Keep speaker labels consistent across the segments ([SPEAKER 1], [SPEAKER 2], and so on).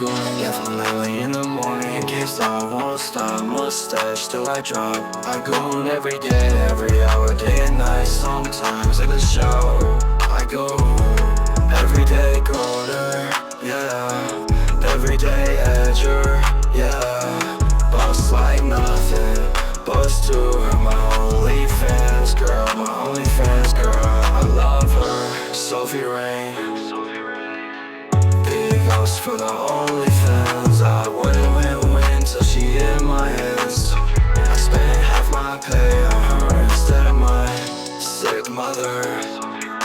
[SPEAKER 1] gooning. Yeah, from early in the morning, it gets down, won't stop. Mustache till I drop. I goon every day, every hour, day and night. Sometimes in the shower, I go everyday gooner, yeah. Everyday edger, yeah. Boss like nothing, boss to her. My only fans girl, my only fans girl. I love her, Sophie I. Big house for the only fans. I wouldn't win till she in my hands. I spent half my pay on her instead of my sick mother.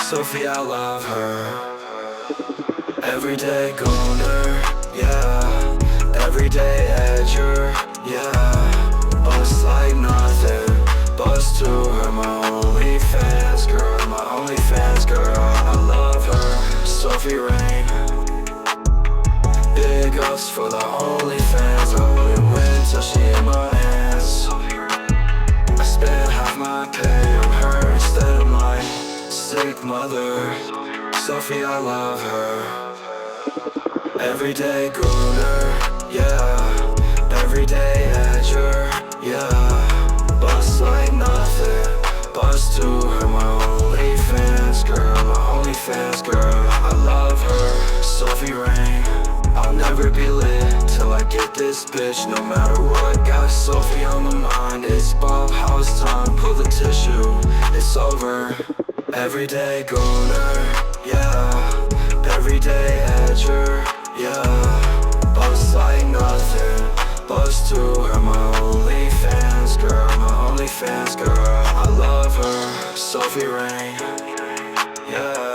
[SPEAKER 1] Sophie, I love her. Everyday gooner, yeah. Everyday edger, yeah. Boss like nothing, boss to her. My only fans girl, my only fans girl. I love her, Sophie I. Big ups for the only fans. I wouldn't win till she in my hands. I spent half my pay on her instead of my sick mother. Sophie, I love her. Everyday gooner, yeah. Everyday edger, yeah. Boss like nothing, boss to her. My only fans girl, my only fans girl. I love her, Sophie I. I'll never be lit till I get this bitch, no matter what. Got Sophie on the mind, it's Bob house time. Pull the tissue, it's over. Everyday gooner, yeah. Everyday edger, yeah. Boss like nothing, boss to her. My only fans girl, my only fans girl. I love her, Sophie I, yeah.